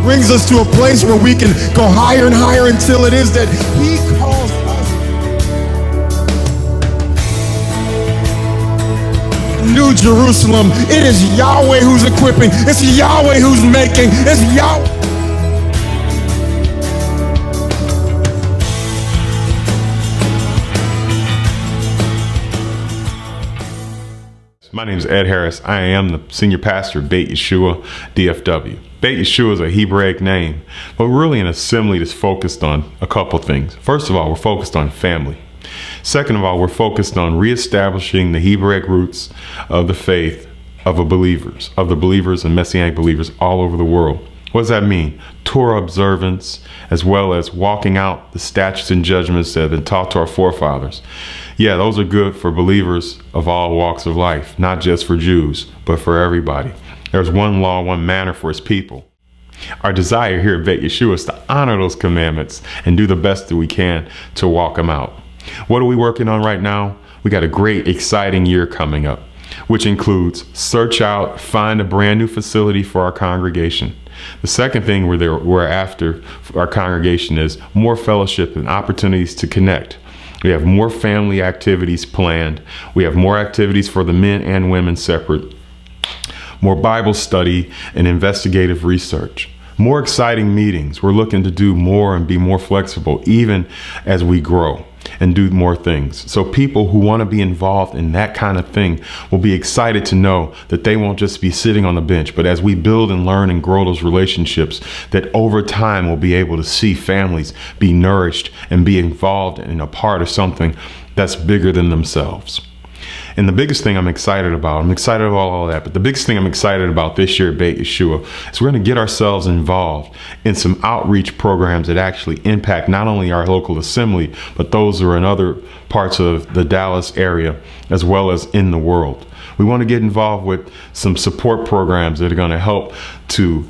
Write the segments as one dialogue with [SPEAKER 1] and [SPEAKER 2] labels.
[SPEAKER 1] brings us to a place where we can go higher and higher until it is that he calls us. New Jerusalem. It is Yahweh who's equipping. It's Yahweh who's making. It's Yahweh.
[SPEAKER 2] My name is Ed Harris. I am the senior pastor of Beit Yashua, DFW. Beit Yashua is a Hebraic name, but we're really an assembly that's focused on a couple things. First of all, we're focused on family. Second of all, we're focused on reestablishing the Hebraic roots of the faith of the believers and Messianic believers all over the world. What does that mean? Torah observance, as well as walking out the statutes and judgments that have been taught to our forefathers. Yeah, those are good for believers of all walks of life, not just for Jews, but for everybody. There's one law, one manner for his people. Our desire here at Beit Yashua is to honor those commandments and do the best that we can to walk them out. What are we working on right now? We got a great, exciting year coming up, which includes search out, find a brand new facility for our congregation. The second thing we're after for our congregation is more fellowship and opportunities to connect. We have more family activities planned. We have more activities for the men and women separate. More Bible study and investigative research. More exciting meetings. We're looking to do more and be more flexible even as we grow and do more things. So people who want to be involved in that kind of thing will be excited to know that they won't just be sitting on the bench, but as we build and learn and grow those relationships, that over time we'll be able to see families be nourished and be involved in a part of something that's bigger than themselves. And the biggest thing I'm excited about all that, but the biggest thing I'm excited about this year at Beit Yashua is we're going to get ourselves involved in some outreach programs that actually impact not only our local assembly, but those who are in other parts of the Dallas area, as well as in the world. We want to get involved with some support programs that are going to help to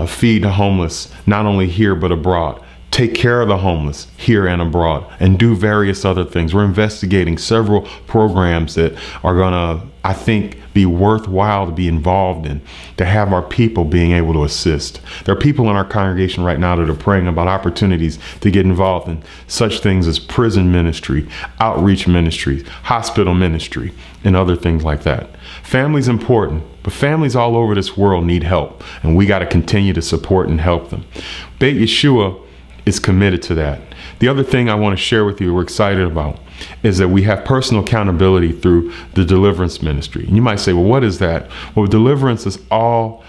[SPEAKER 2] feed the homeless, not only here, but abroad. Take care of the homeless here and abroad, and do various other things. We're investigating several programs that are going to, I think, be worthwhile to be involved in, to have our people being able to assist. There are people in our congregation right now that are praying about opportunities to get involved in such things as prison ministry, outreach ministry, hospital ministry, and other things like that. Family's important, but families all over this world need help, and we got to continue to support and help them. Beit Yashua is committed to that. The other thing I want to share with you we're excited about is that we have personal accountability through the deliverance ministry. And you might say, well, what is that? Well, deliverance is all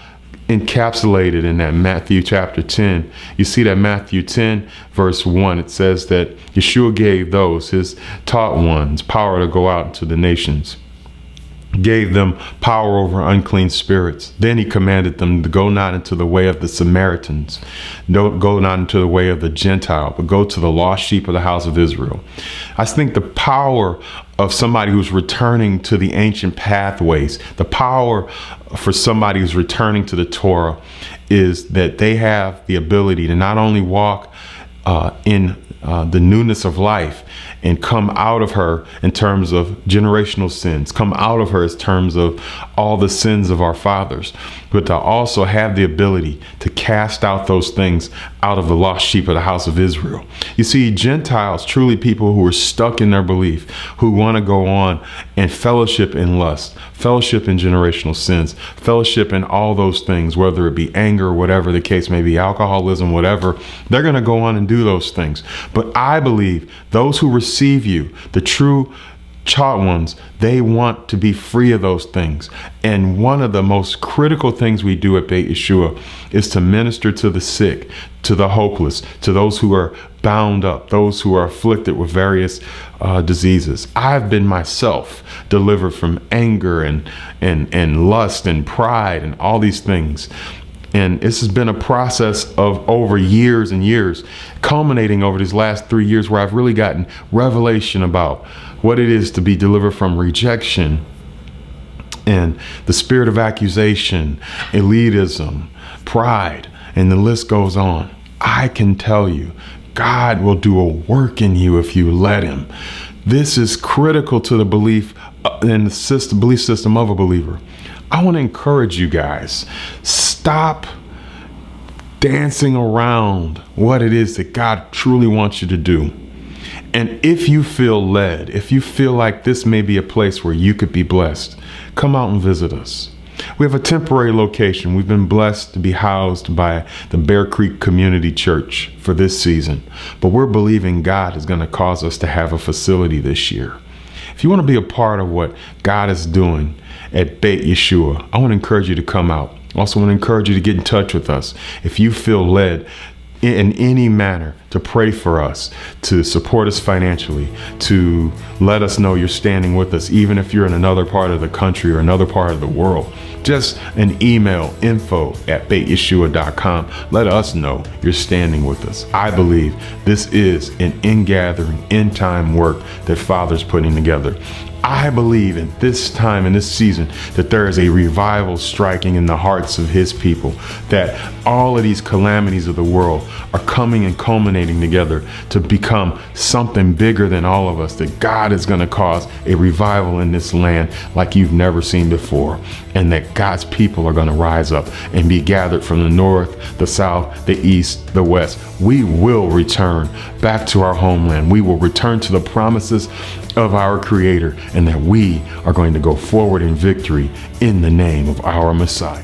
[SPEAKER 2] encapsulated in that Matthew chapter 10. You see that Matthew 10 verse 1, it says that Yeshua gave those, his taught ones, power to go out into the nations. Gave them power over unclean spirits. Then he commanded them to go not into the way of the Samaritans, don't go not into the way of the Gentile, but go to the lost sheep of the house of Israel. I think the power of somebody who's returning to the ancient pathways, the power for somebody who's returning to the Torah, is that they have the ability to not only walk in the newness of life and come out of her in terms of generational sins, come out of her in terms of all the sins of our fathers, but to also have the ability to cast out those things out of the lost sheep of the house of Israel. You see, Gentiles, truly people who are stuck in their belief, who want to go on and fellowship in lust, fellowship in generational sins, fellowship in all those things, whether it be anger, whatever the case may be, alcoholism, whatever, they're going to go on and do those things. But I believe those who receive you, the true taught ones, they want to be free of those things. And one of the most critical things we do at Beit Yashua is to minister to the sick, to the hopeless, to those who are bound up, those who are afflicted with various diseases. I've been myself delivered from anger and lust and pride and all these things. And this has been a process of over years and years, culminating over these last 3 years where I've really gotten revelation about what it is to be delivered from rejection and the spirit of accusation, elitism, pride, and the list goes on. I can tell you, God will do a work in you if you let him. This is critical to the belief and the belief system of a believer. I want to encourage you guys, stop dancing around what it is that God truly wants you to do. And if you feel led, if you feel like this may be a place where you could be blessed, come out and visit us. We have a temporary location. We've been blessed to be housed by the Bear Creek Community Church for this season, but we're believing God is going to cause us to have a facility this year. If you want to be a part of what God is doing at Beit Yashua, I want to encourage you to come out. I also want to encourage you to get in touch with us. If you feel led in any manner to pray for us, to support us financially, to let us know you're standing with us, even if you're in another part of the country or another part of the world, just an email, info@beityashua.com. Let us know you're standing with us. I believe this is an in-gathering, in-time work that Father's putting together. I believe in this time, in this season, that there is a revival striking in the hearts of his people, that all of these calamities of the world are coming and culminating together to become something bigger than all of us, that God is going to cause a revival in this land like you've never seen before, and that God's people are going to rise up and be gathered from the north, the south, the east, the west. We will return back to our homeland. We will return to the promises of our Creator, and that we are going to go forward in victory in the name of our Messiah.